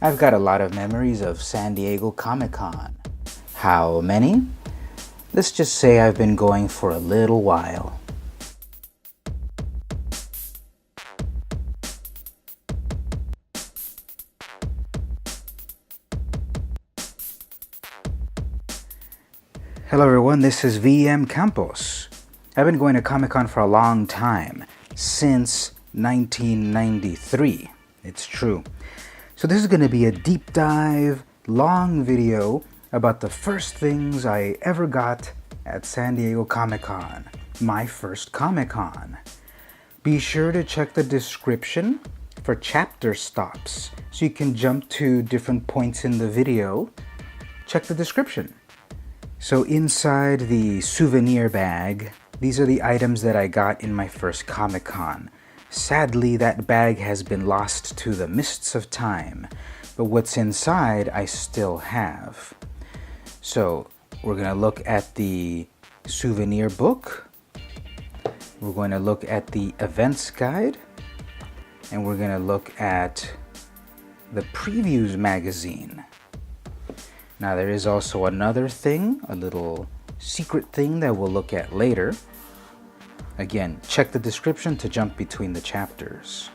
I've got a lot of memories of San Diego Comic-Con. How many? Let's just say I've been going for a little while. Hello everyone, this is vmcampos. I've been going to Comic-Con for a long time, since 1993. It's true. So this is going to be a deep dive, long video about the first things I ever got at San Diego Comic-Con, my first Comic-Con. Be sure to check the description for chapter stops, so you can jump to different points in the video. Check the description. So inside the souvenir bag, these are the items that I got in my first Comic-Con. Sadly, that bag has been lost to the mists of time, but what's inside I still have. So we're going to look at the souvenir book, we're going to look at the events guide, and we're going to look at the previews magazine. Now there is also another thing, a little secret thing that we'll look at later. Again, check the description to jump between the chapters.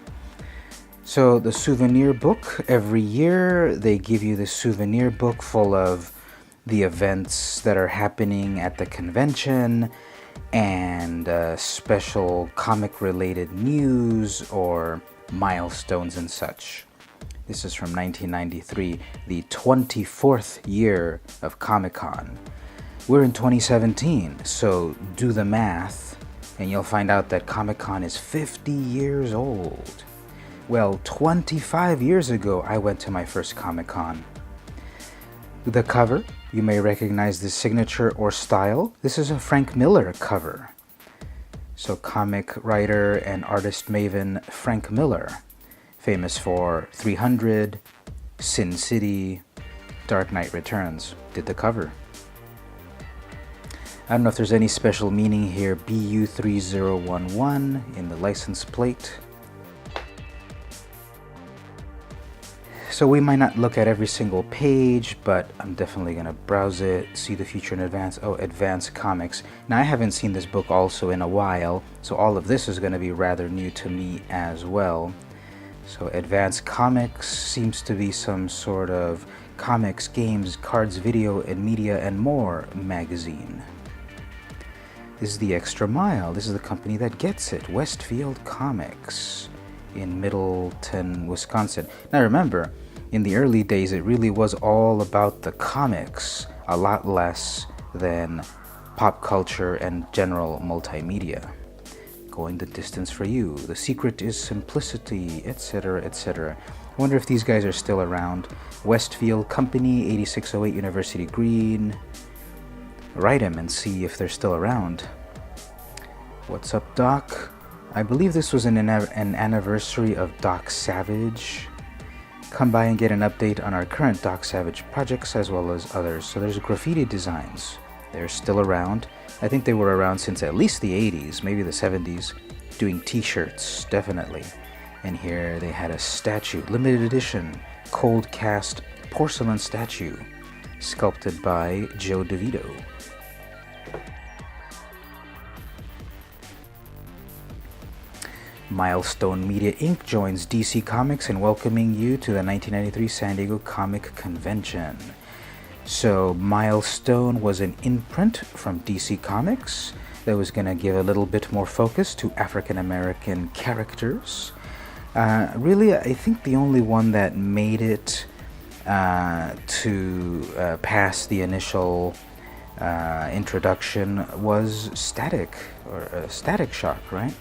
So the souvenir book, every year they give you the souvenir book full of the events that are happening at the convention and special comic related news or milestones and such. This is from 1993, the 24th year of Comic-Con. We're in 2017, so do the math and you'll find out that Comic-Con is 50 years old. Well, 25 years ago, I went to my first Comic-Con. The cover, you may recognize the signature or style. This is a Frank Miller cover. So comic writer and artist maven Frank Miller, famous for 300, Sin City, Dark Knight Returns, did the cover. I don't know if there's any special meaning here, BU3011 in the license plate. So we might not look at every single page, but I'm definitely going to browse it, see the future in advance. Oh, Advanced Comics. Now I haven't seen this book also in a while, so all of this is going to be rather new to me as well. So Advanced Comics seems to be some sort of comics, games, cards, video, and media and more magazine. This is the Extra Mile. This is the company that gets it, Westfield Comics in Middleton, Wisconsin. Now remember, in the early days it really was all about the comics, a lot less than pop culture and general multimedia. Going the distance for you, the secret is simplicity, etc., etc. I wonder if these guys are still around. Westfield Company, 8608 University Green. Write them and see if they're still around. What's up, Doc? I believe this was an anniversary of Doc Savage. Come by and get an update on our current Doc Savage projects as well as others. So there's graffiti designs. They're still around. I think they were around since at least the 80s, maybe the 70s, doing t-shirts, definitely. And here they had a statue, limited edition, cold cast porcelain statue, sculpted by Joe DeVito. Milestone Media Inc. joins DC Comics in welcoming you to the 1993 San Diego Comic Convention. So Milestone was an imprint from DC Comics that was going to give a little bit more focus to African American characters. Really, I think the only one that made it to pass the initial introduction was Static, or Static Shock, right?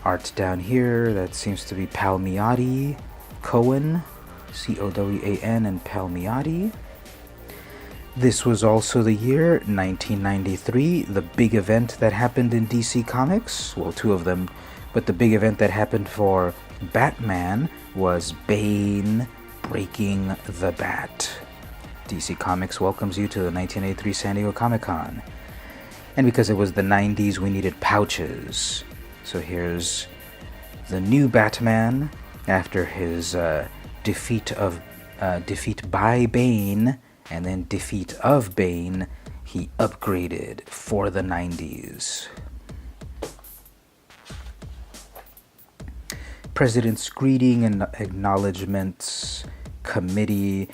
Art down here, that seems to be Palmiotti, Cowan, C-O-W-A-N, and Palmiotti. This was also the year 1993, the big event that happened in DC Comics. Well, two of them, but the big event that happened for Batman was Bane breaking the Bat. DC Comics welcomes you to the 1983 San Diego Comic-Con. And because it was the 90s, we needed pouches. So here's the new Batman after his defeat by Bane, and then defeat of Bane, he upgraded for the 90s. President's greeting and acknowledgements committee.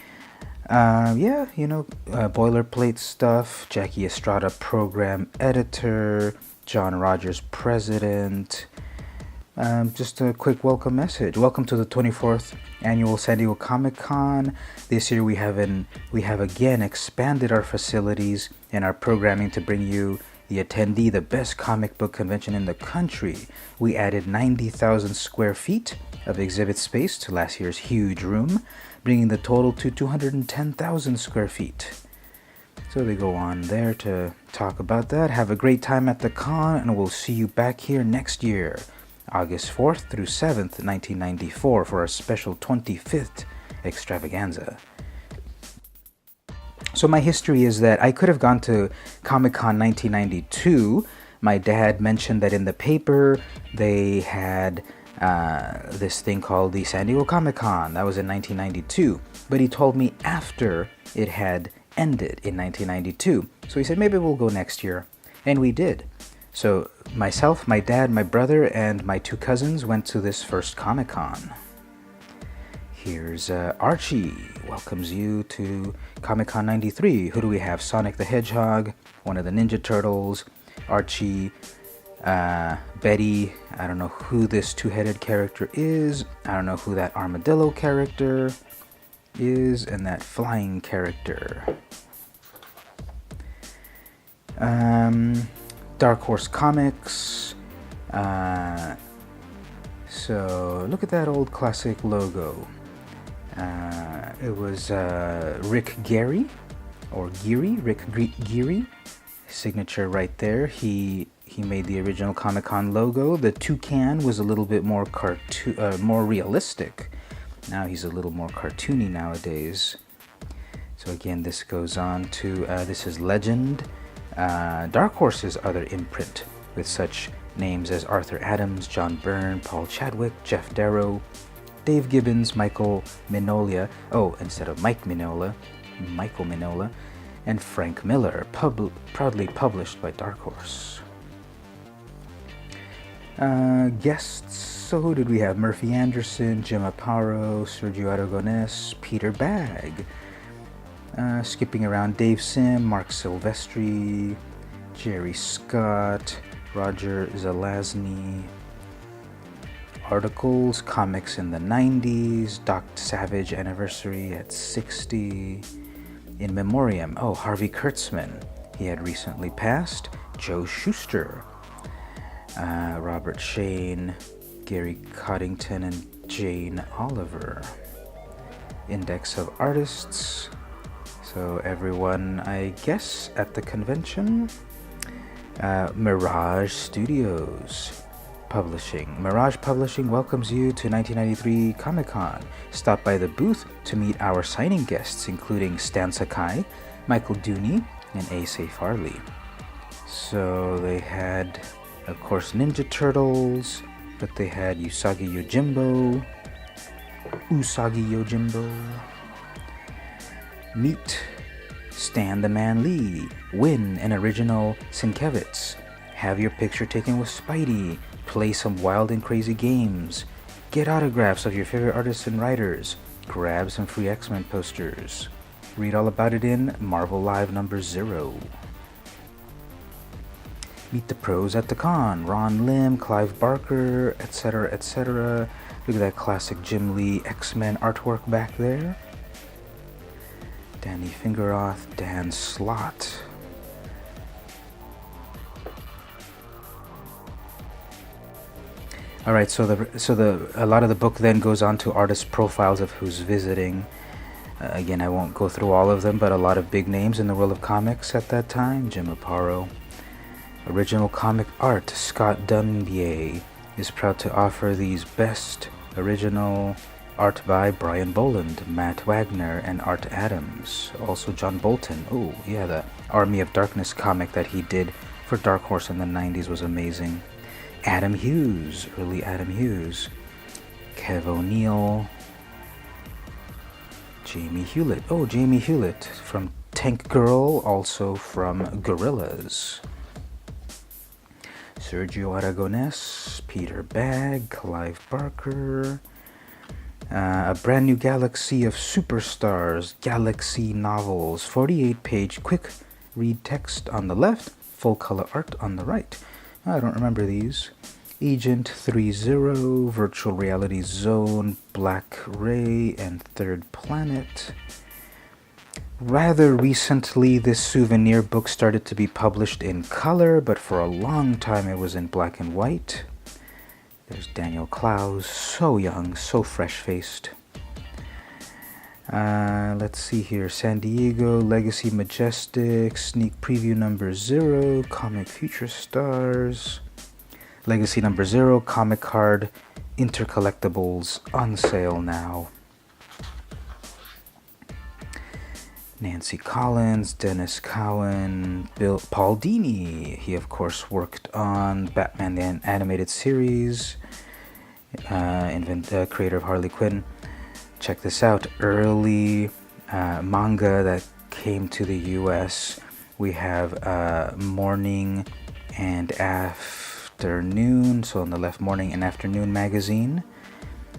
Boilerplate stuff. Jackie Estrada, program editor. John Rogers, president. Just a quick welcome message. Welcome to the 24th annual San Diego Comic-Con. This year we have again expanded our facilities and our programming to bring you the attendee, the best comic book convention in the country. We added 90,000 square feet of exhibit space to last year's huge room, bringing the total to 210,000 square feet. So they go on there to talk about that. Have a great time at the con, and we'll see you back here next year, August 4th through 7th, 1994, for our special 25th extravaganza. So my history is that I could have gone to Comic-Con 1992. My dad mentioned that in the paper they had this thing called the San Diego Comic-Con. That was in 1992. But he told me after it had ended in 1992. So he said, maybe we'll go next year. And we did. So myself, my dad, my brother, and my two cousins went to this first Comic-Con. Here's Archie, welcomes you to Comic-Con 93. Who do we have? Sonic the Hedgehog, one of the Ninja Turtles, Archie, Betty. I don't know who this two-headed character is. I don't know who that armadillo character is, and that flying character. Dark Horse Comics. So look at that old classic logo. It was Rick Geary, Rick Geary, signature right there. He made the original Comic-Con logo. The toucan was a little bit more more realistic. Now he's a little more cartoony nowadays. So again, this goes on to this is Legend, Dark Horse's other imprint, with such names as Arthur Adams, John Byrne, Paul Chadwick, Jeff Darrow, Dave Gibbons, Michael Mignola, instead of Mike Mignola, Michael Mignola, and Frank Miller, proudly published by Dark Horse. Guests, so who did we have? Murphy Anderson, Jim Aparo, Sergio Aragonés, Peter Bagg. Skipping around, Dave Sim, Mark Silvestri, Jerry Scott, Roger Zelazny. Articles, comics in the 90s, Doc Savage anniversary at 60. In memoriam, Harvey Kurtzman, he had recently passed. Joe Shuster, Robert Shane, Gary Coddington, and Jane Oliver. Index of artists, so everyone, I guess, at the convention. Mirage Studios Publishing. Mirage Publishing welcomes you to 1993 Comic-Con. Stop by the booth to meet our signing guests, including Stan Sakai, Michael Dooney, and Ace Farley. So they had, of course, Ninja Turtles, but they had Usagi Yojimbo. Meet Stan the Man Lee. Win an original Sienkiewicz. Have your picture taken with Spidey. Play some wild and crazy games. Get autographs of your favorite artists and writers. Grab some free X-Men posters. Read all about it in Marvel Live number 0. Meet the pros at the con. Ron Lim, Clive Barker, etc., etc. Look at that classic Jim Lee X-Men artwork back there. Danny Fingeroth, Dan Slott. All right, so a lot of the book then goes on to artist profiles of who's visiting. Again, I won't go through all of them, but a lot of big names in the world of comics at that time. Jim Aparo. Original comic art. Scott Dunbier is proud to offer these best original art by Brian Boland, Matt Wagner, and Art Adams. Also John Bolton. Oh, yeah, the Army of Darkness comic that he did for Dark Horse in the 90s was amazing. Adam Hughes, early Adam Hughes. Kev O'Neill. Jamie Hewlett. Oh, Jamie Hewlett from Tank Girl, also from Gorillaz. Sergio Aragonés, Peter Bagg, Clive Barker. A Brand New Galaxy of Superstars, Galaxy Novels, 48-page quick read text on the left, full color art on the right. I don't remember these. Agent 30, Virtual Reality Zone, Black Ray, and Third Planet. Rather recently, this Souvenir book started to be published in color, but for a long time it was in black and white. There's Daniel Clowes, so young, so fresh-faced. Let's see here. San Diego, Legacy Majestic, Sneak Preview number 0, Comic Future Stars. Legacy number 0, Comic Card, Intercollectibles, on sale now. Nancy Collins, Dennis Cowan, Paul Dini. He, of course, worked on Batman the Animated Series, creator of Harley Quinn. Check this out. Early manga that came to the US. We have Morning and Afternoon, so on the left, Morning and Afternoon magazine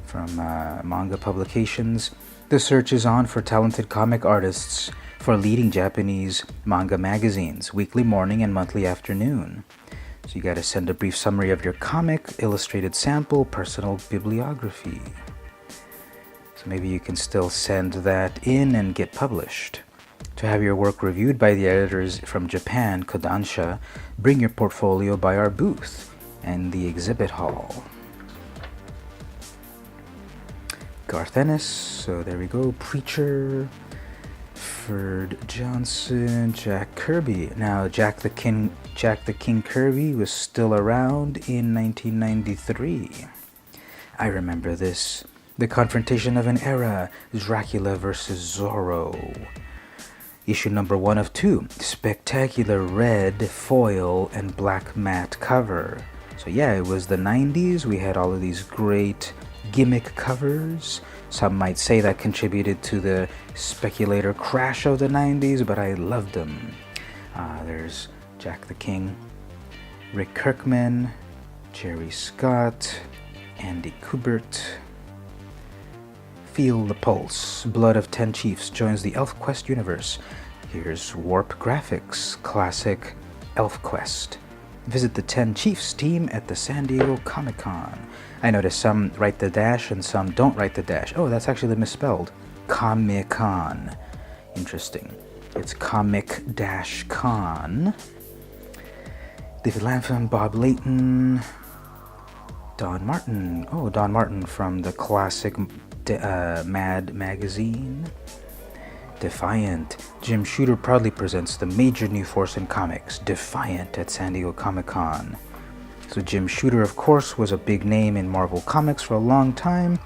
from Manga Publications. The search is on for talented comic artists for leading Japanese manga magazines, Weekly Morning and Monthly Afternoon. So you gotta send a brief summary of your comic, illustrated sample, personal bibliography. So maybe you can still send that in and get published. To have your work reviewed by the editors from Japan, Kodansha, bring your portfolio by our booth and the exhibit hall. Garth Ennis, so there we go. Preacher, Ferd Johnson, Jack Kirby. Now, Jack the King Kirby was still around in 1993. I remember this. The Confrontation of an Era, Dracula vs. Zorro. Issue number 1 of 2. Spectacular red foil and black matte cover. So yeah, it was the 90s. We had all of these great gimmick covers. Some might say that contributed to the speculator crash of the 90s, but I loved them. There's Jack the King, Rick Kirkman, Jerry Scott, Andy Kubert. Feel the Pulse, Blood of 10 Chiefs joins the ElfQuest universe. Here's Warp Graphics, classic ElfQuest. Visit the 10 Chiefs team at the San Diego Comic-Con. I noticed some write the dash and some don't write the dash. Oh, that's actually misspelled. Comic-Con. Interesting. It's Comic-Con. David Lanpham, Bob Layton, Don Martin. Oh, Don Martin from the classic Mad magazine. Defiant. Jim Shooter proudly presents the major new force in comics, Defiant, at San Diego Comic-Con. So Jim Shooter, of course, was a big name in Marvel Comics for a long time.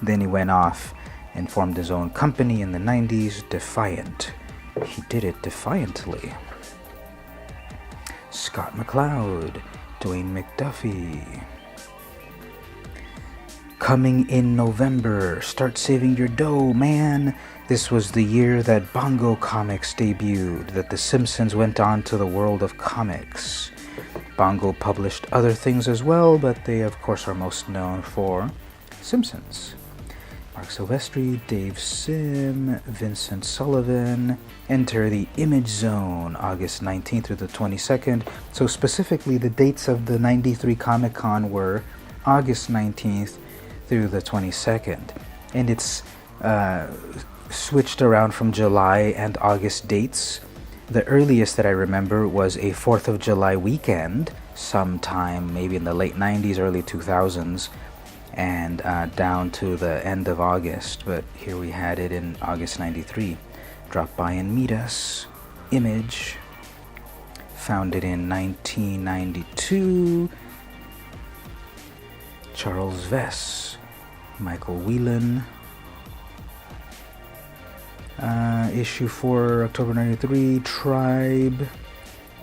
Then he went off and formed his own company in the 90s, Defiant. He did it defiantly. Scott McCloud, Dwayne McDuffie. Coming in November, start saving your dough, man. This was the year that Bongo Comics debuted, that The Simpsons went on to the world of comics. Bongo published other things as well, but they of course are most known for Simpsons. Mark Silvestri, Dave Sim, Vincent Sullivan. Enter the Image Zone, August 19th through the 22nd. So specifically the dates of the 93 Comic-Con were August 19th through the 22nd. And it's switched around from July and August dates. The earliest that I remember was a 4th of July weekend, sometime maybe in the late 90s, early 2000s, and down to the end of August. But here we had it in August 93. Drop by and meet us. Image, founded in 1992. Charles Vess, Michael Whelan. Issue 4, October 93, Tribe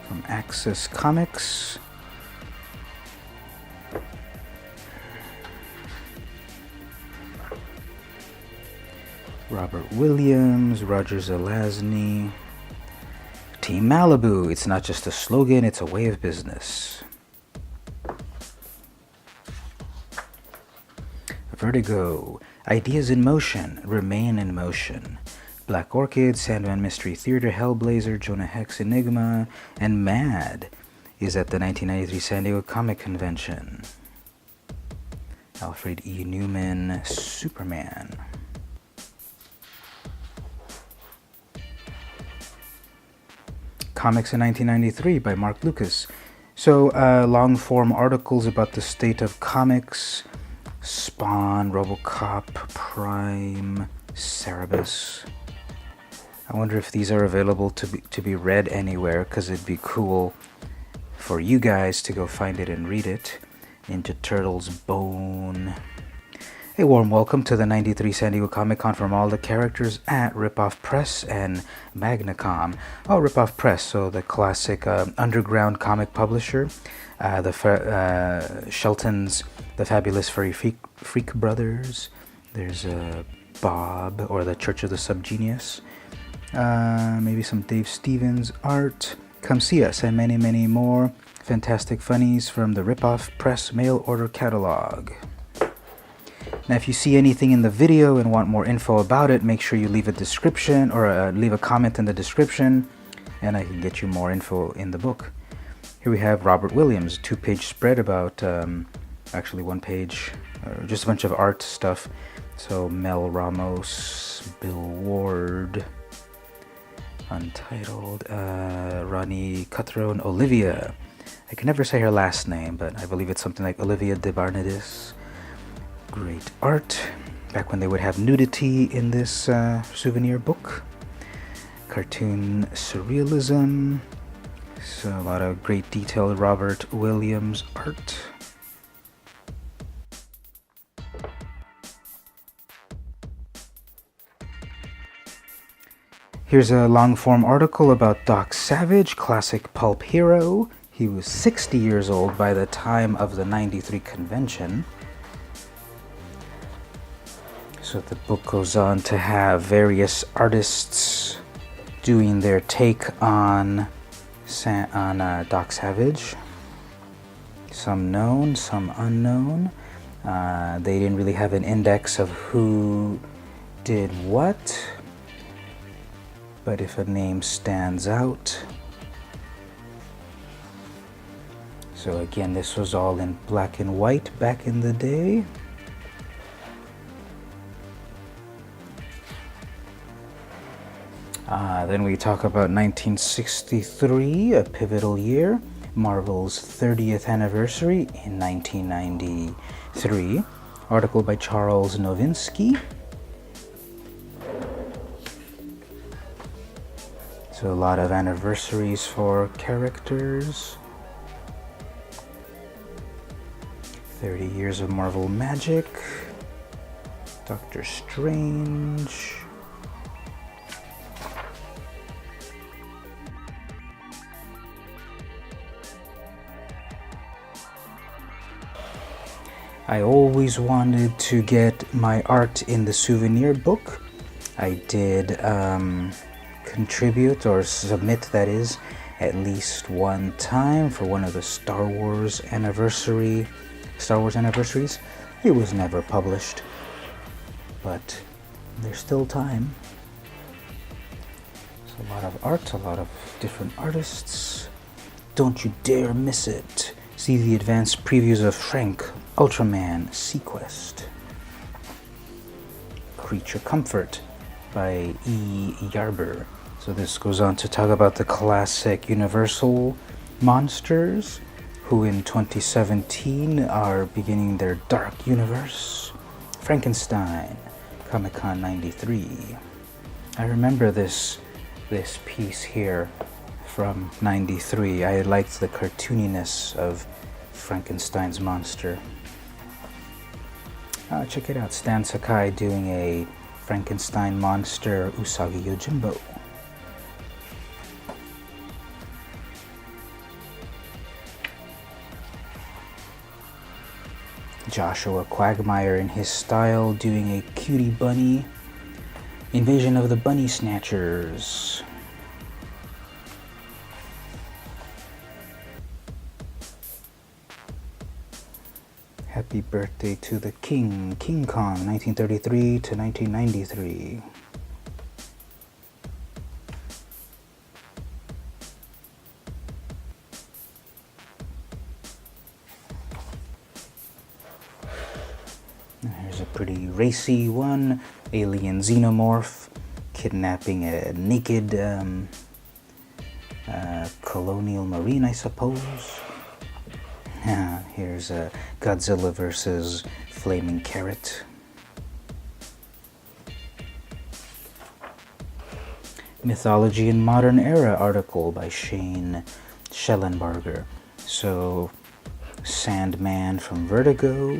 from Access Comics. Robert Williams, Roger Zelazny. Team Malibu, it's not just a slogan, it's a way of business. Vertigo, ideas in motion, remain in motion. Black Orchid, Sandman Mystery Theater, Hellblazer, Jonah Hex Enigma, and Mad is at the 1993 San Diego Comic Convention. Alfred E. Newman, Superman. Comics in 1993 by Mark Lucas. So long-form articles about the state of comics, Spawn, RoboCop, Prime, Cerebus. I wonder if these are available to be read anywhere, because it'd be cool for you guys to go find it and read it. Ninja Turtles, Bone. A warm welcome to the 93 San Diego Comic Con from all the characters at Ripoff Press and Magnacom. Oh, Ripoff Press, so the classic underground comic publisher. Shelton's The Fabulous Furry Freak Brothers. There's Bob, or the Church of the Subgenius. Maybe some Dave Stevens art. Come see us, and many, many more fantastic funnies from the Ripoff Press mail order catalog. Now, if you see anything in the video and want more info about it, make sure you leave a description or leave a comment in the description, and I can get you more info in the book. Here we have Robert Williams, 2-page spread about, actually 1 page, just a bunch of art stuff. So Mel Ramos, Bill Ward, Untitled, Ronnie Cutthroat, and Olivia. I can never say her last name, but I believe it's something like Olivia de Barnadis. Great art, back when they would have nudity in this souvenir book. Cartoon surrealism, so a lot of great detailed Robert Williams art. Here's a long-form article about Doc Savage, classic pulp hero. He was 60 years old by the time of the 93 convention. So the book goes on to have various artists doing their take on Doc Savage. Some known, some unknown. They didn't really have an index of who did what, but if a name stands out. So again, this was all in black and white back in the day. Then we talk about 1963, a pivotal year, Marvel's 30th anniversary in 1993. Article by Charles Novinsky. So a lot of anniversaries for characters. 30 years of Marvel Magic. Doctor Strange. I always wanted to get my art in the souvenir book. I did contribute or submit, that is, at least one time for one of the Star Wars anniversaries. It was never published, but there's still time. So a lot of art, a lot of different artists. Don't you dare miss it. See the advanced previews of Frank, Ultraman, Sequest. Creature Comfort by E. Yarber. So this goes on to talk about the classic Universal monsters, who in 2017 are beginning their dark universe. Frankenstein, Comic-Con 93. I remember this piece here from 93. I liked the cartooniness of Frankenstein's monster. Check it out, Stan Sakai doing a Frankenstein monster Usagi Yojimbo. Joshua Quagmire in his style doing a cutie bunny. Invasion of the Bunny Snatchers. Happy Birthday to the King, King Kong, 1933 to 1993. Here's a pretty racy one. Alien xenomorph kidnapping a naked colonial marine, I suppose. Here's Godzilla versus Flaming Carrot. Mythology in Modern Era article by Shane Schellenberger. So, Sandman from Vertigo.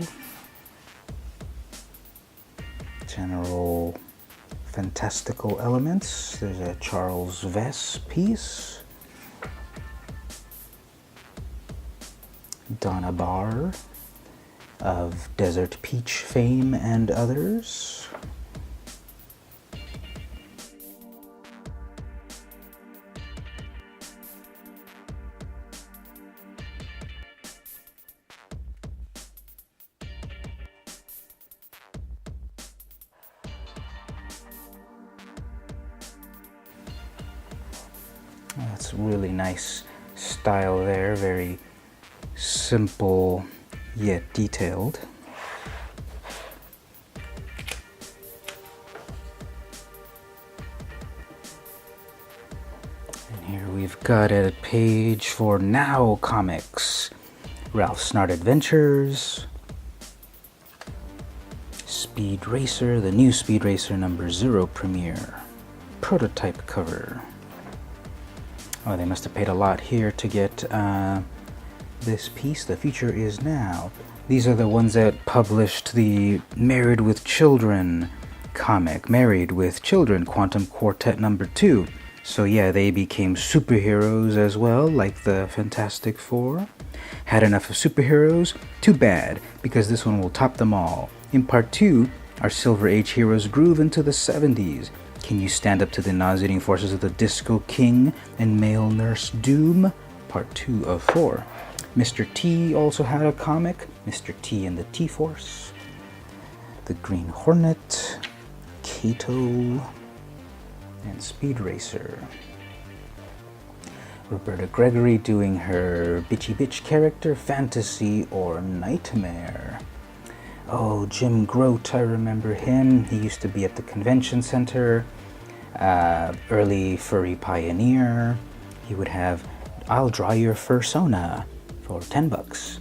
General fantastical elements. There's a Charles Vess piece. Donna Barr of Desert Peach fame and others. That's really nice style there, very simple yet detailed. And here we've got a page for Now Comics. Ralph Snart Adventures. Speed Racer, the new Speed Racer #0 premiere. Prototype cover. Oh, they must have paid a lot here to get this piece. The future is now. These are the ones that published the Married with Children comic. Married with Children, Quantum Quartet #2. So yeah, they became superheroes as well, like the Fantastic Four. Had enough of superheroes? Too bad, because this one will top them all. In part 2, our Silver Age heroes groove into the 70s. Can you stand up to the nauseating forces of the Disco King and Male Nurse Doom? Part 2 of 4. Mr. T also had a comic, Mr. T and the T-Force. The Green Hornet, Kato, and Speed Racer. Roberta Gregory doing her bitchy bitch character, Fantasy or Nightmare. Oh, Jim Grote, I remember him. He used to be at the convention center. Early furry pioneer. He would have, I'll draw your fursona for $10.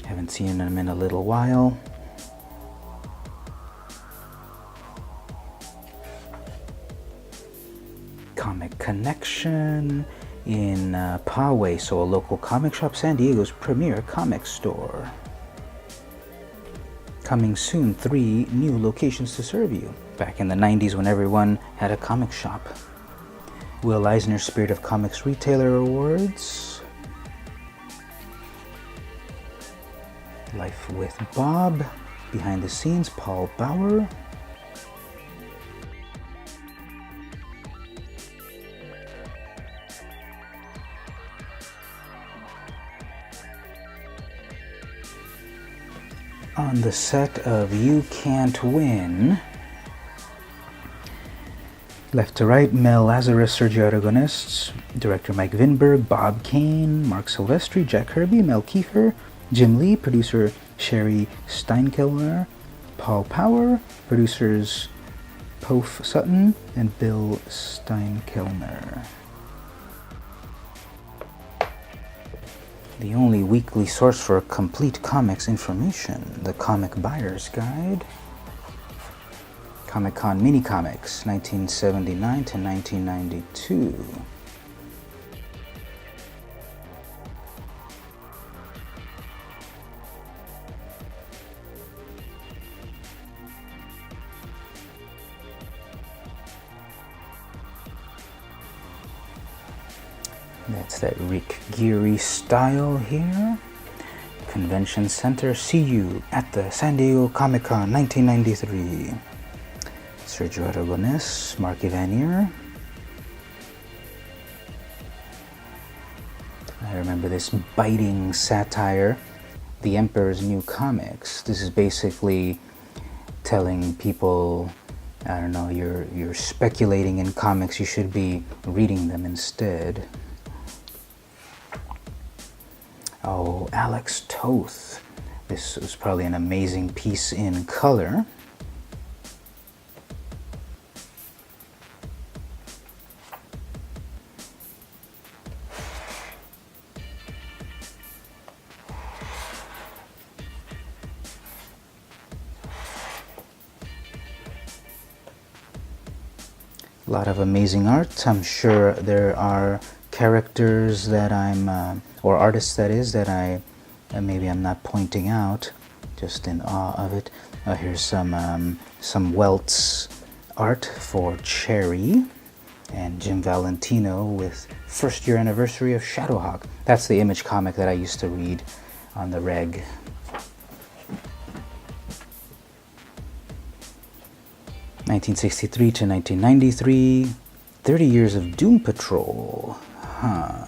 Haven't seen him in a little while. Comic Connection in Poway, so a local comic shop, San Diego's premier comic store. Coming soon, 3 new locations to serve you. Back in the 90s when everyone had a comic shop. Will Eisner Spirit of Comics Retailer Awards. Life with Bob. Behind the scenes, Paul Bauer. On the set of You Can't Win. Left to right, Mel Lazarus, Sergio Aragonés, director Mike Vinberg, Bob Kane, Mark Silvestri, Jack Kirby, Mel Kiefer, Jim Lee, producer Sherry Steinkellner, Paul Power, producers Pof Sutton and Bill Steinkellner. The only weekly source for complete comics information, the Comic Buyer's Guide. Comic-Con Mini Comics, 1979 to 1992. That's that Rick Geary style here. Convention Center, see you at the San Diego Comic-Con 1993. Sergio Aragonés, Mark Evanier. I remember this biting satire, The Emperor's New Comics. This is basically telling people, I don't know, you're speculating in comics, you should be reading them instead. Oh, Alex Toth. This was probably an amazing piece in color. A lot of amazing art. I'm sure there are characters that or artists that is, that maybe I'm not pointing out, just in awe of it. Here's some Welts art for Cherry, and Jim Valentino with first year anniversary of Shadowhawk. That's the Image comic that I used to read on the reg. (1963 to 1993), 30 years of Doom Patrol. Huh.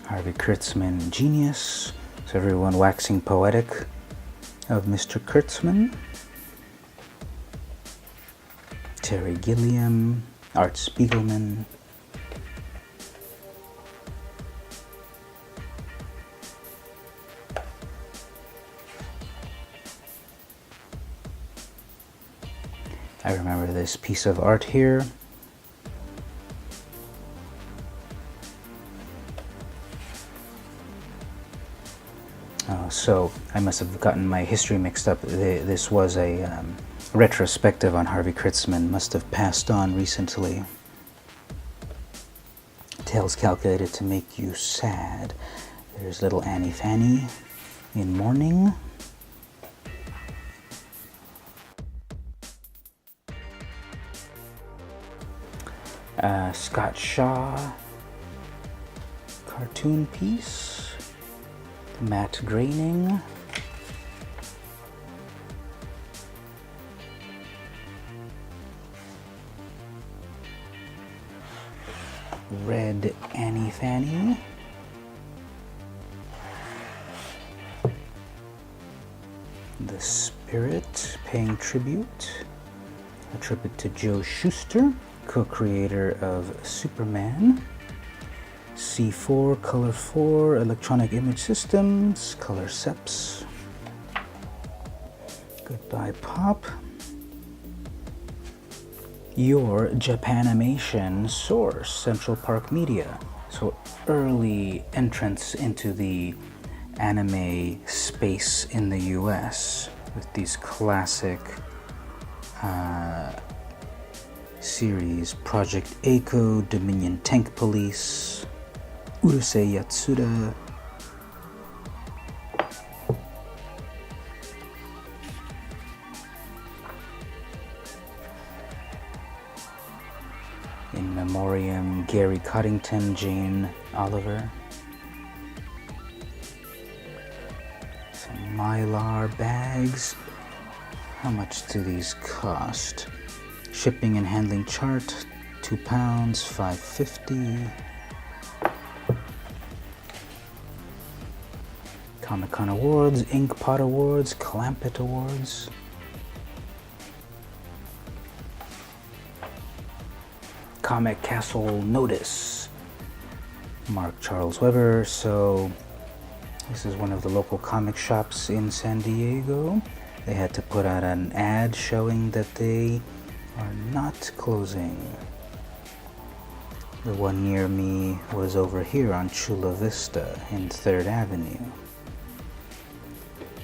Harvey Kurtzman, genius. So everyone waxing poetic of Mr. Kurtzman. Terry Gilliam, Art Spiegelman. I remember this piece of art here. So I must have gotten my history mixed up. This was a retrospective on Harvey Kurtzman, must have passed on recently. Tales calculated to make you sad. There's little Annie Fanny in mourning. Scott Shaw cartoon piece. Matt Groening. Red Annie Fanny. The Spirit paying tribute. A tribute to Joe Shuster, co-creator of Superman. C4, Color 4, Electronic Image Systems, Color Seps. Goodbye Pop. Your Japanimation source, Central Park Media. So early entrance into the anime space in the US with these classic series, Project Echo, Dominion Tank Police, Urusei Yatsuda. In Memoriam, Gary Coddington, Jane Oliver. Some Mylar bags. How much do these cost? Shipping and handling chart, £2, $5.50. Comic-Con Awards, Inkpot Awards, Clampett Awards. Comic Castle Notice, Mark Charles Weber. So this is one of the local comic shops in San Diego. They had to put out an ad showing that they are not closing. The one near me was over here on Chula Vista in 3rd Avenue.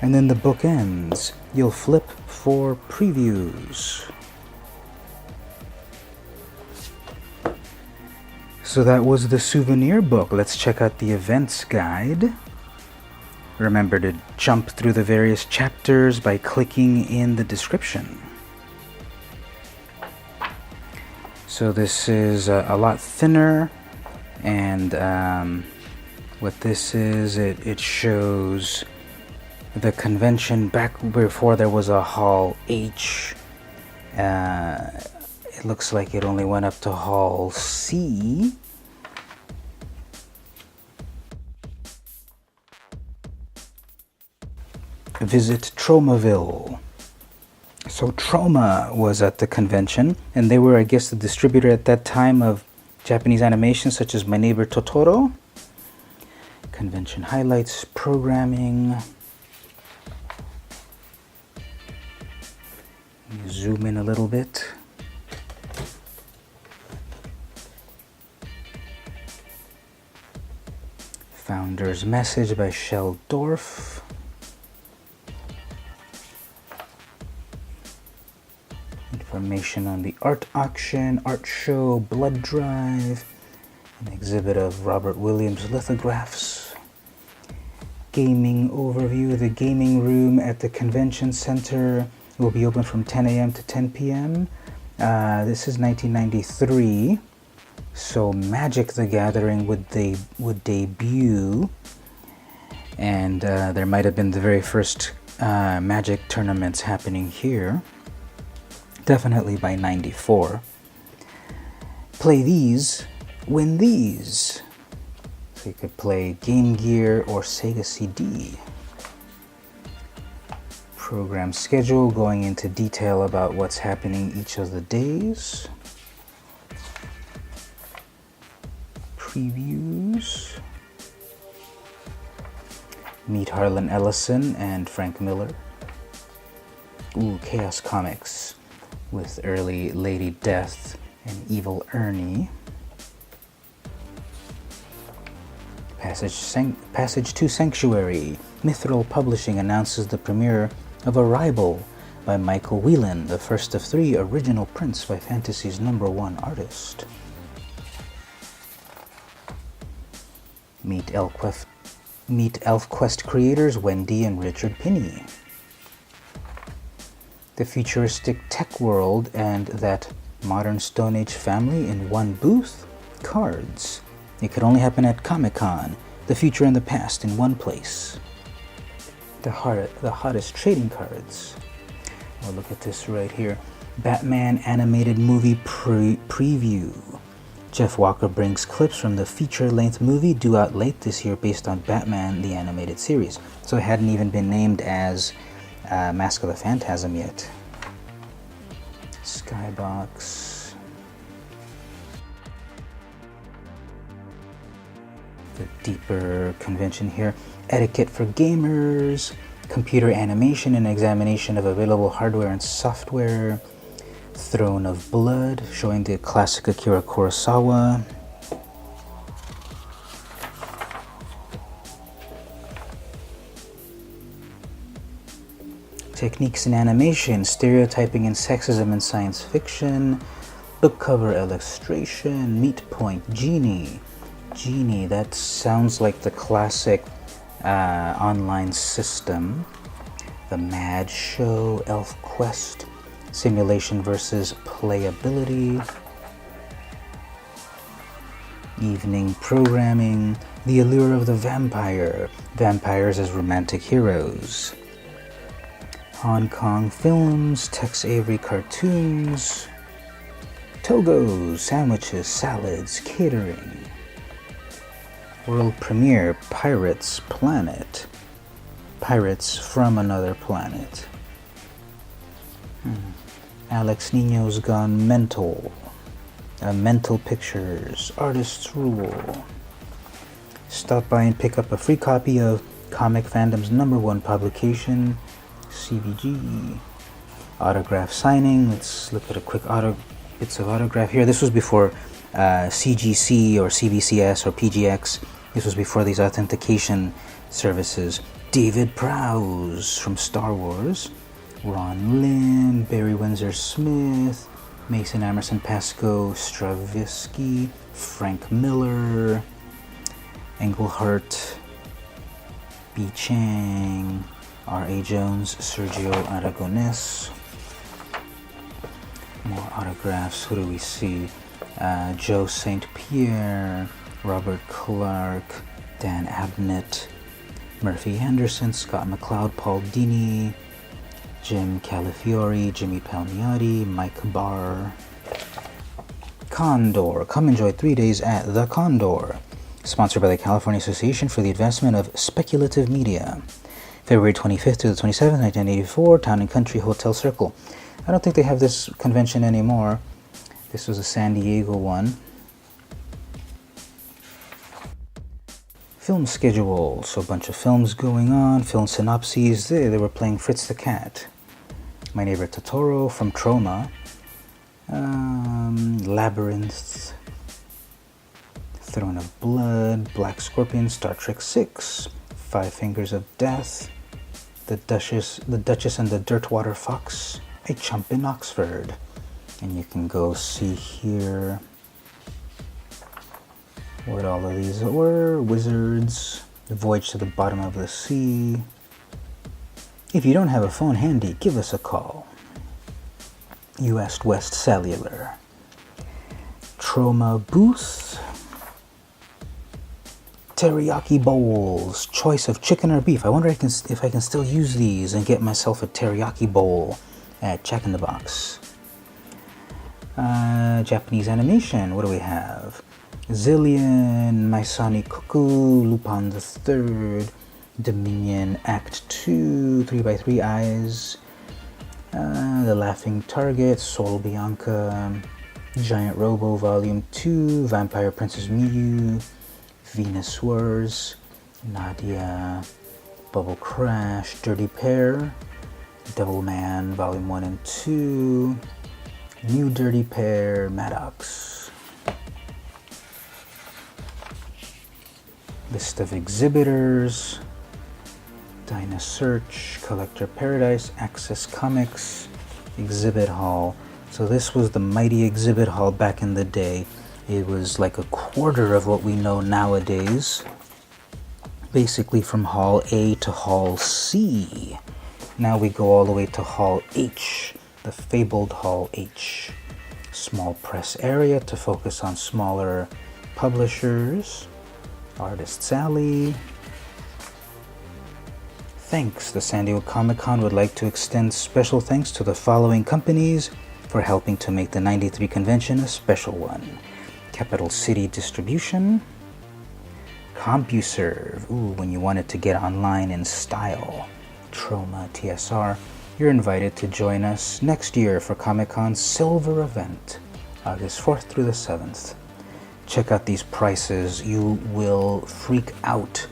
And then the book ends. You'll flip for previews. So that was the Souvenir Book. Let's check out the events guide. Remember to jump through the various chapters by clicking in the description. So this is a lot thinner, and what this is, it shows the convention back before there was a Hall H. It looks like it only went up to Hall C. Visit Tromaville. So Troma was at the convention, and they were, I guess, the distributor at that time of Japanese animation such as My Neighbor Totoro. Convention highlights, programming. Zoom in a little bit. Founder's Message by Shel Dorf. Information on the art auction, art show, blood drive, an exhibit of Robert Williams lithographs. Gaming overview. The gaming room at the convention center will be open from 10 a.m. to 10 p.m. This is 1993, so Magic the Gathering would debut, and there might have been the very first Magic tournaments happening here. Definitely by 94. Play these, win these. So you could play Game Gear or Sega CD. Program schedule, going into detail about what's happening each of the days. Previews. Meet Harlan Ellison and Frank Miller. Ooh, Chaos Comics with early Lady Death and Evil Ernie. Passage to Sanctuary. Mithril Publishing announces the premiere of Arrival by Michael Whelan, the first of 3 original prints by Fantasy's #1 artist. Meet ElfQuest creators Wendy and Richard Pinney. The futuristic tech world and that modern Stone Age family in one booth? Cards. It could only happen at Comic-Con. The future and the past in one place. The hottest trading cards. Oh, look at this right here. Batman animated movie preview. Jeff Walker brings clips from the feature-length movie due out late this year based on Batman the Animated Series. So it hadn't even been named as Mask of the Phantasm yet. Skybox. The deeper convention here. Etiquette for gamers. Computer animation and examination of available hardware and software. Throne of Blood, showing the classic Akira Kurosawa. Techniques in animation, stereotyping and sexism in science fiction, book cover illustration, Meat Point, Genie. Genie, that sounds like the classic online system. The Mad Show, ElfQuest, simulation versus playability. Evening programming, The Allure of the Vampire, vampires as romantic heroes. Hong Kong films, Tex Avery cartoons, Togos, sandwiches, salads, catering. World premiere, Pirates Planet. Pirates from Another Planet. Alex Nino's Gone Mental. Mental Pictures, Artist's Rule. Stop by and pick up a free copy of Comic Fandom's #1 publication, CVG. Autograph signing. Let's look at a quick bits of autograph here. This was before CGC or CBCS or PGX. This was before these authentication services. David Prowse from Star Wars. Ron Lim, Barry Windsor Smith, Mason Emerson Pascoe Stravinsky, Frank Miller, Englehart, B. Chang, R.A. Jones, Sergio Aragonés. More autographs. Who do we see? Joe St. Pierre, Robert Clark, Dan Abnett, Murphy Anderson, Scott McLeod, Paul Dini, Jim Calafiore, Jimmy Palmiotti, Mike Barr. Condor. Come enjoy 3 days at The Condor. Sponsored by the California Association for the Advancement of Speculative Media. February 25th to the 27th, 1984, Town and Country Hotel Circle. I don't think they have this convention anymore. This was a San Diego one. Film schedule. So a bunch of films going on. Film synopses. They were playing Fritz the Cat. My Neighbor Totoro from Troma. Labyrinth. Throne of Blood. Black Scorpion. Star Trek VI. Five Fingers of Death. The Duchess and the Dirtwater Fox. A Chump in Oxford. And you can go see here what all of these were. Wizards, The Voyage to the Bottom of the Sea. If you don't have a phone handy, give us a call. US West Cellular. Troma Booth. Teriyaki bowls. Choice of chicken or beef. I wonder if I can still use these and get myself a teriyaki bowl at Jack in the Box. Japanese animation. What do we have? Zillion, Maisani Kuku, Lupin the Third, Dominion Act 2, 3x3 Eyes, The Laughing Target, Soul Bianca, Giant Robo Volume 2, Vampire Princess Miyu, Venus Wars, Nadia, Bubble Crash, Dirty Pair, Devilman Volume 1 and 2, New Dirty Pair, Maddox. List of exhibitors, Dinah Search, Collector Paradise, Access Comics, Exhibit Hall. So this was the mighty exhibit hall back in the day. It was like a quarter of what we know nowadays. Basically from Hall A to Hall C. Now we go all the way to Hall H, the fabled Hall H. Small press area to focus on smaller publishers. Artist's Alley. Thanks. The San Diego Comic-Con would like to extend special thanks to the following companies for helping to make the 93 convention a special one. Capital City Distribution. CompuServe. Ooh, when you wanted to get online in style. Troma TSR. You're invited to join us next year for Comic-Con's Silver event, August 4th through the 7th. Check out these prices. You will freak out.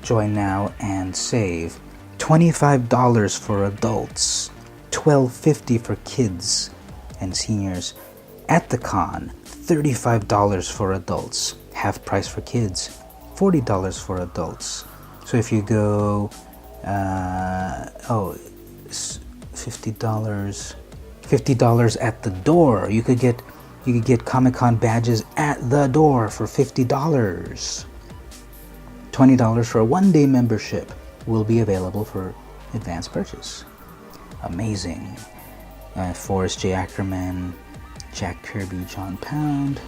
Join now and save. $25 for adults, $12.50 for kids and seniors. At the con, $35 for adults, half price for kids, $40 for adults. So if you go, $50 at the door. You could get Comic-Con badges at the door for $50. $20 for a one-day membership will be available for advance purchase. Amazing. Forrest J. Ackerman, Jack Kirby, John Pound.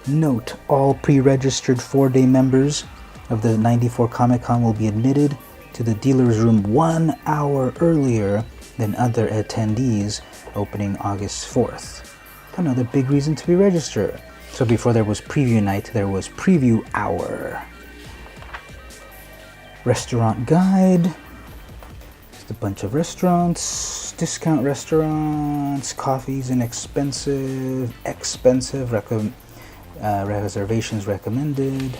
Note, all pre-registered 4-day members of the 94 Comic-Con will be admitted to the dealer's room 1 hour earlier than other attendees, opening August 4th. Another big reason to be registered. So before there was preview night, there was preview hour. Restaurant guide. Just a bunch of restaurants, discount restaurants, coffees inexpensive, expensive, reservations recommended.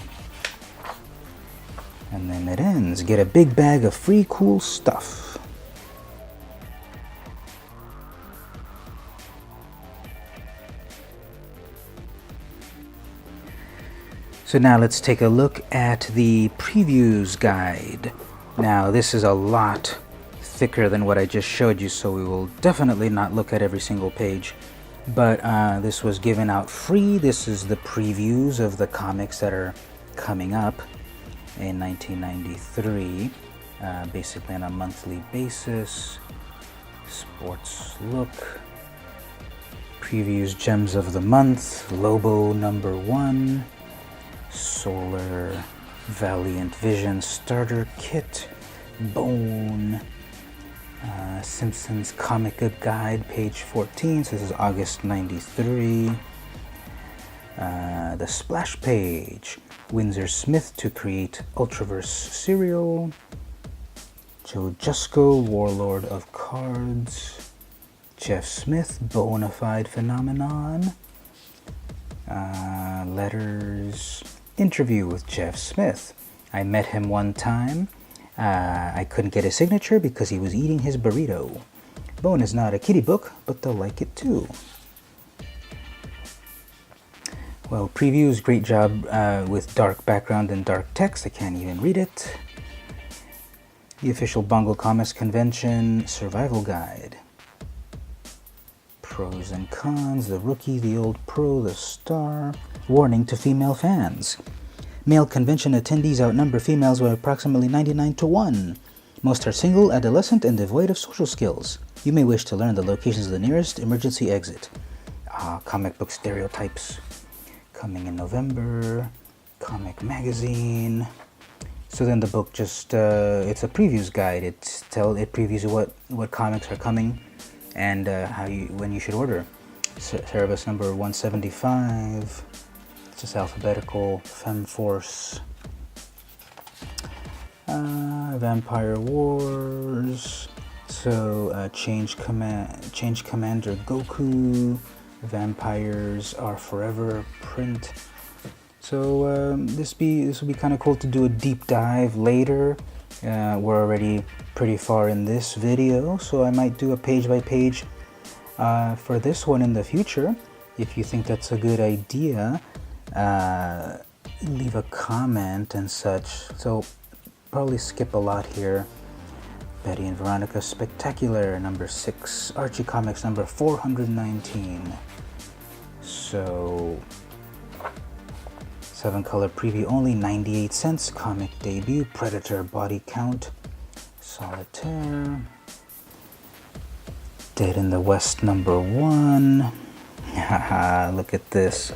And then it ends. Get a big bag of free cool stuff. So now let's take a look at the previews guide. Now this is a lot thicker than what I just showed you, so we will definitely not look at every single page. But this was given out free. This is the previews of the comics that are coming up in 1993, basically on a monthly basis. Sports look, Previews Gems of the Month, Lobo #1, Solar Valiant Vision Starter Kit, Bone, Simpsons Comic Book Guide, page 14, so this is August 93. The Splash Page, Windsor Smith to create Ultraverse cereal, Joe Jusko, Warlord of Cards, Jeff Smith, Bonafide Phenomenon, letters, interview with Jeff Smith. I met him one time. I couldn't get his signature because he was eating his burrito. Bone is not a kiddie book, but they'll like it too. Well, previews, great job with dark background and dark text. I can't even read it. The official Bongo Comics Convention Survival Guide. Pros and cons, the rookie, the old pro, the star. Warning to female fans. Male convention attendees outnumber females by approximately 99-1. Most are single, adolescent, and devoid of social skills. You may wish to learn the locations of the nearest emergency exit. Comic book stereotypes. Coming in November. Comic magazine. So then the book just, it's a previews guide. It previews you what comics are coming and when you should order. Cerebus number 175. It's just alphabetical. Femforce. Vampire Wars. So Change Commander Goku. Vampires Are Forever print. So this will be kind of cool to do a deep dive later. We're already pretty far in this video, so I might do a page by page for this one in the future. If you think that's a good idea, leave a comment and such. So probably skip a lot here. Betty and Veronica Spectacular number 6, Archie Comics number 419. So 7-color preview only, 98 cents. Comic debut, Predator body count, Solitaire. Dead in the West number 1. Haha, look at this.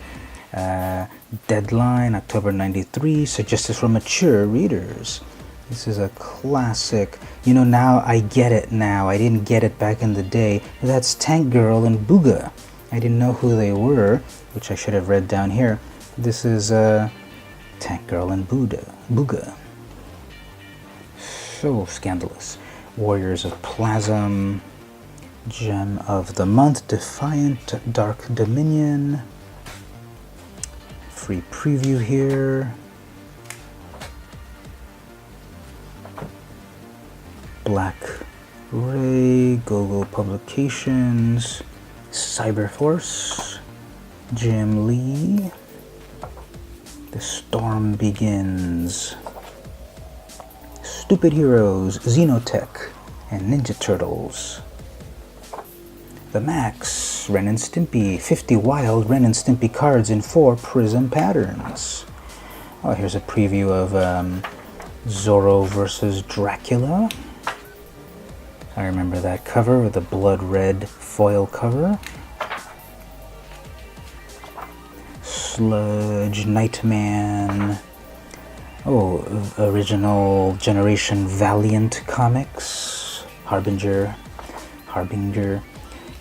Deadline, October 93. Suggested for mature readers. This is a classic. You know, now I get it now. I didn't get it back in the day. But that's Tank Girl and Booga. I didn't know who they were, which I should have read down here. This is Tank Girl and Booga. So scandalous. Warriors of Plasm. Gem of the Month, Defiant Dark Dominion. Free preview here. Black Ray, Go-Go Publications. Cyberforce. Jim Lee. The Storm Begins. Stupid Heroes, Xenotech, and Ninja Turtles. The Max, Ren and Stimpy, 50 wild Ren and Stimpy cards in 4 prism patterns. Oh, here's a preview of Zorro versus Dracula. I remember that cover with the blood red foil cover. Sludge, Nightman. Oh, original Generation Valiant comics. Harbinger.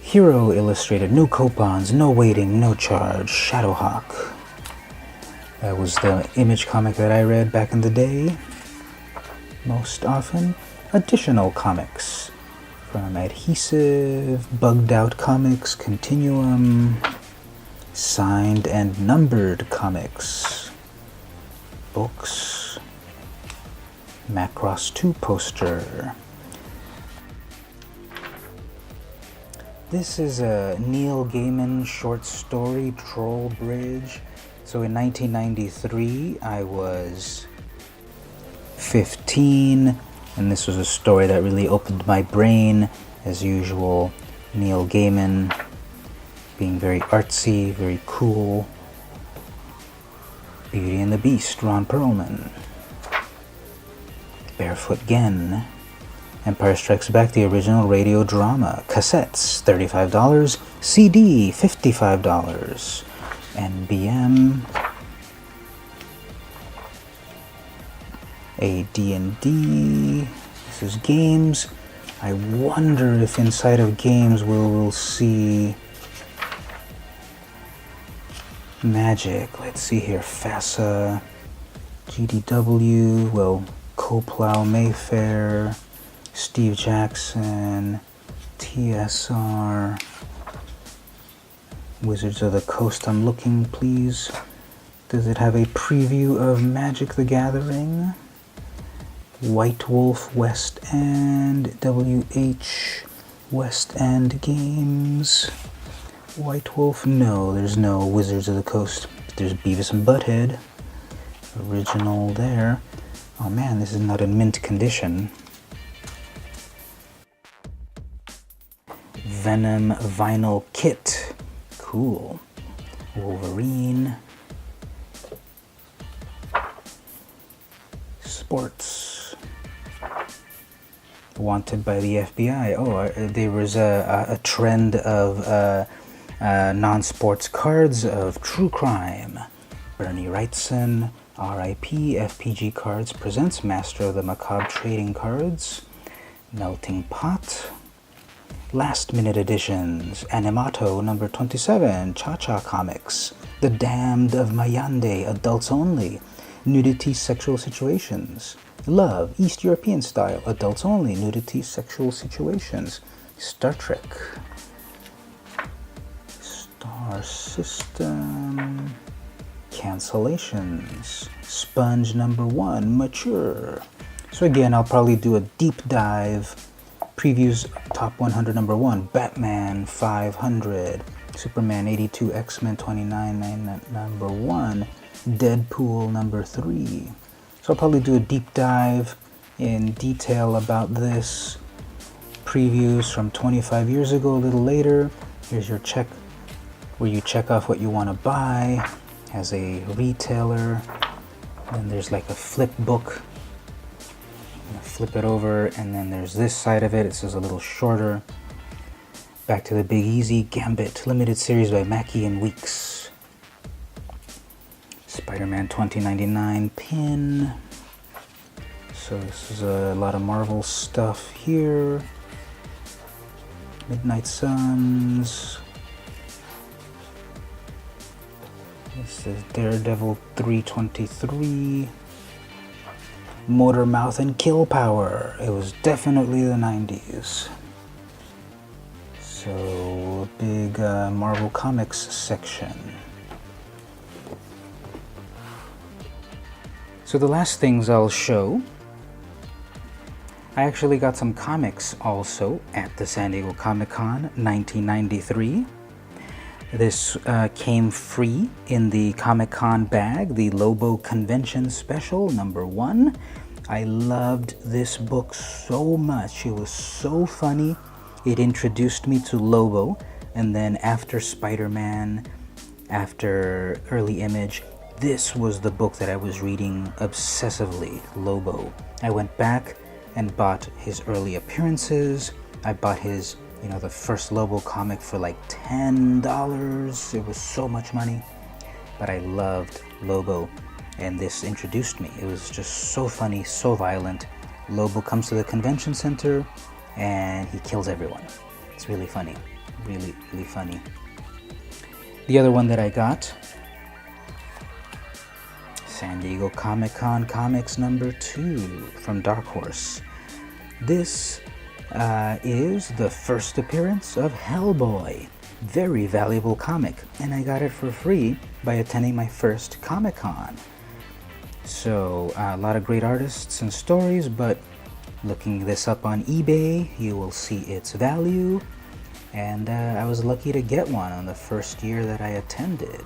Hero Illustrated, no coupons, no waiting, no charge. Shadowhawk. That was the Image comic that I read back in the day. Most often. Additional comics from Adhesive, Bugged Out Comics, Continuum. Signed and numbered comics. Books. Macross 2 poster. This is a Neil Gaiman short story, Troll Bridge. So in 1993, I was 15, and this was a story that really opened my brain. As usual, Neil Gaiman being very artsy, very cool. Beauty and the Beast, Ron Perlman. Barefoot Gen. Empire Strikes Back, the original radio drama. Cassettes, $35. CD, $55. NBM. AD&D. This is games. I wonder if inside of games we'll see Magic. Let's see here. FASA, GDW, well, Coplow Mayfair, Steve Jackson, TSR, Wizards of the Coast. I'm looking, please. Does it have a preview of Magic the Gathering? White Wolf West End, WH West End Games. White Wolf, no, there's no Wizards of the Coast. There's Beavis and Butthead, original there. Oh man, this is not in mint condition. Venom vinyl kit, cool. Wolverine. Sports. Wanted by the FBI. Oh, there was a trend of non-sports cards of true crime. Bernie Wrightson, R.I.P. FPG Cards presents Master of the Macabre Trading Cards. Melting Pot. Last minute editions. Animato number 27, Cha-Cha Comics. The Damned of Mayande, adults only. Nudity, sexual situations. Love, East European style, adults only. Nudity, sexual situations. Star Trek. Star System. Cancellations. Sponge number 1, mature. So again, I'll probably do a deep dive. Previews, top 100 number 1, Batman 500, Superman 82, X-Men 29 number 1, Deadpool number 3. So I'll probably do a deep dive in detail about this. Previews from 25 years ago, a little later. Here's your check where you check off what you want to buy as a retailer. Then there's like a flip book. Flip it over, and then there's this side of it. It says a little shorter. Back to the Big Easy, Gambit, limited series by Mackie and Weeks. Spider-Man 2099 pin. So this is a lot of Marvel stuff here. Midnight Suns. This is Daredevil 323. Motor Mouth and Kill Power. It was definitely the 90s. So, big Marvel Comics section. So the last things I'll show, I actually got some comics also at the San Diego Comic-Con 1993. This came free in the Comic-Con bag, the Lobo Convention Special number 1. I loved this book so much. It was so funny. It introduced me to Lobo, and then after Spider-Man, after Early Image, this was the book that I was reading obsessively, Lobo. I went back and bought his early appearances. I bought his the first Lobo comic for like $10. It was so much money, but I loved Lobo, and this introduced me. It was just so funny, so violent. Lobo comes to the convention center and he kills everyone. It's really funny, really, really funny. The other one that I got, San Diego Comic-Con Comics number 2 from Dark Horse. This is the first appearance of Hellboy. Very valuable comic, and I got it for free by attending my first Comic-Con. So a lot of great artists and stories, but looking this up on eBay, you will see its value, and I was lucky to get one on the first year that I attended.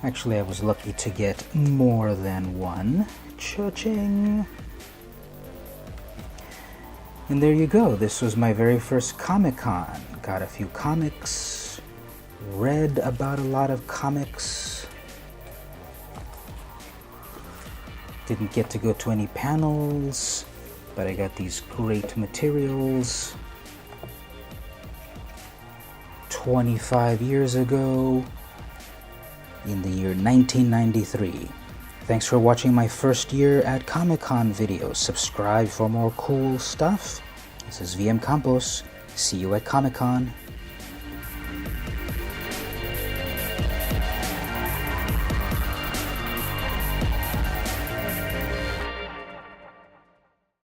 Actually, I was lucky to get more than one. Cha-ching! And there you go. This was my very first Comic-Con. Got a few comics, read about a lot of comics. Didn't get to go to any panels, but I got these great materials 25 years ago in the year 1993. Thanks for watching my first year at Comic-Con videos. Subscribe for more cool stuff. This is VM Campos. See you at Comic-Con.